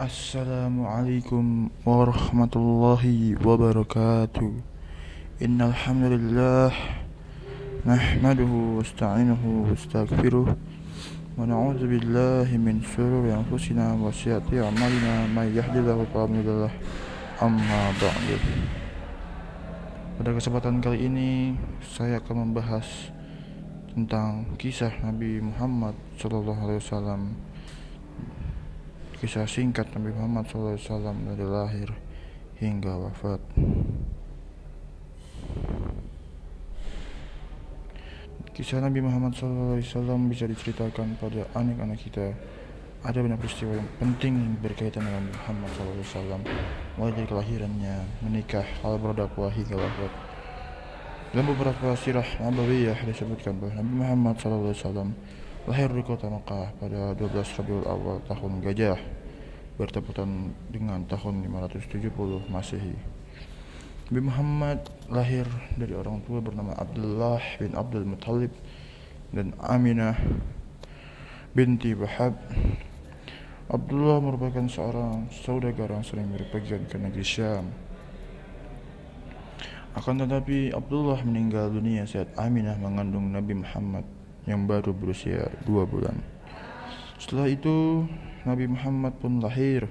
Assalamualaikum warahmatullahi wabarakatuh. Innal hamdalillah nahmaduhu wasta'inuhu wastaghfiruh wa na'udzu billahi min shururi anfusina wa sayyiati a'malina may yahdihillahu fala mudilla lahu amma ba'du. Pada kesempatan kali ini saya akan membahas tentang kisah Nabi Muhammad SAW. Kisah singkat Nabi Muhammad SAW dari lahir hingga wafat. Kisah Nabi Muhammad SAW bisa diceritakan pada anak-anak kita. Ada banyak peristiwa yang penting berkaitan dengan Muhammad SAW, mulai dari kelahirannya, menikah, hal berdakwah hingga wafat. Dalam beberapa sirah Nabawiyah disebutkan bahwa Nabi Muhammad SAW lahir di kota Makkah pada 12 Rabiul Awal tahun Gajah, bertepatan dengan tahun 570 Masehi. Nabi Muhammad lahir dari orang tua bernama Abdullah bin Abdul Muttalib dan Aminah binti Wahab. Abdullah merupakan seorang saudagar yang sering berpergian ke negeri Syam. Akan tetapi Abdullah meninggal dunia saat Aminah mengandung Nabi Muhammad yang baru berusia 2 bulan. Setelah itu Nabi Muhammad pun lahir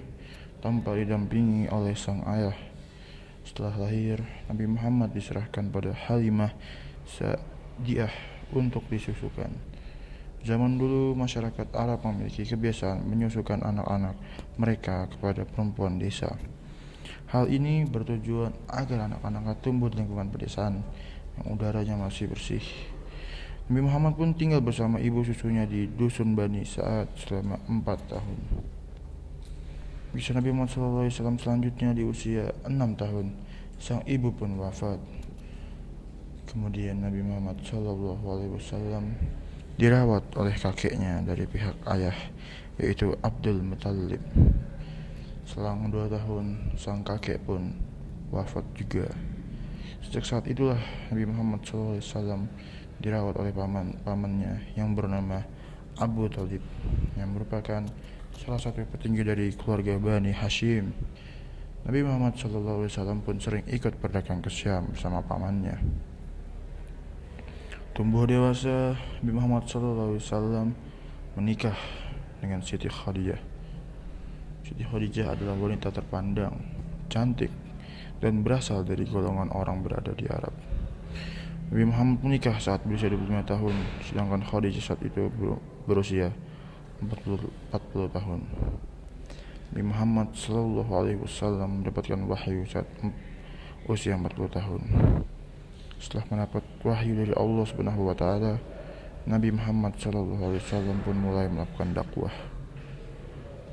tanpa didampingi oleh sang ayah. Setelah lahir, Nabi Muhammad diserahkan pada Halimah Sa'diyah untuk disusukan. Zaman dulu masyarakat Arab memiliki kebiasaan menyusukan anak-anak mereka kepada perempuan desa. Hal ini bertujuan agar anak-anak tumbuh di lingkungan pedesaan yang udaranya masih bersih. Nabi Muhammad pun tinggal bersama ibu susunya di dusun Bani Sa'ad selama 4 tahun. Kisah Nabi Muhammad SAW selanjutnya di usia 6 tahun, sang ibu pun wafat. Kemudian Nabi Muhammad SAW dirawat oleh kakeknya dari pihak ayah, yaitu Abdul Muttalib. Selang 2 tahun, sang kakek pun wafat juga. Sejak saat itulah Nabi Muhammad SAW dirawat oleh pamannya yang bernama Abu Thalib, yang merupakan salah satu petinggi dari keluarga Bani Hashim. Nabi Muhammad SAW pun sering ikut berdagang ke Syam bersama pamannya. Tumbuh dewasa, Nabi Muhammad SAW menikah dengan Siti Khadijah. Siti Khadijah adalah wanita terpandang, cantik, dan berasal dari golongan orang berada di Arab. Nabi Muhammad menikah saat berusia 25 tahun, sedangkan Khadijah saat itu berusia 40 tahun. Nabi Muhammad SAW mendapatkan wahyu saat usia 40 tahun. Setelah mendapat wahyu dari Allah Subhanahu wa Ta'ala, Nabi Muhammad SAW pun mulai melakukan dakwah.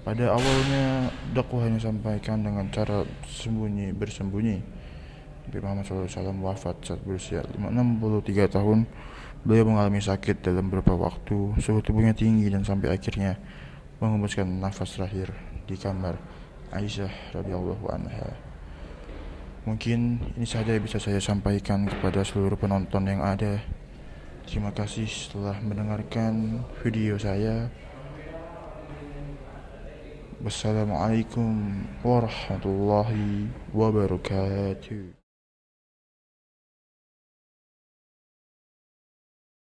Pada awalnya dakwah hanya disampaikan dengan cara bersembunyi. Nabi Muhammad SAW wafat saat berusia 63 tahun. Beliau mengalami sakit dalam beberapa waktu, suhu tubuhnya tinggi dan sampai akhirnya mengembuskan nafas terakhir di kamar Aisyah radhiyallahu anha. Mungkin ini saja yang bisa saya sampaikan kepada seluruh penonton yang ada. Terima kasih telah mendengarkan video saya. Wassalamualaikum warahmatullahi wabarakatuh.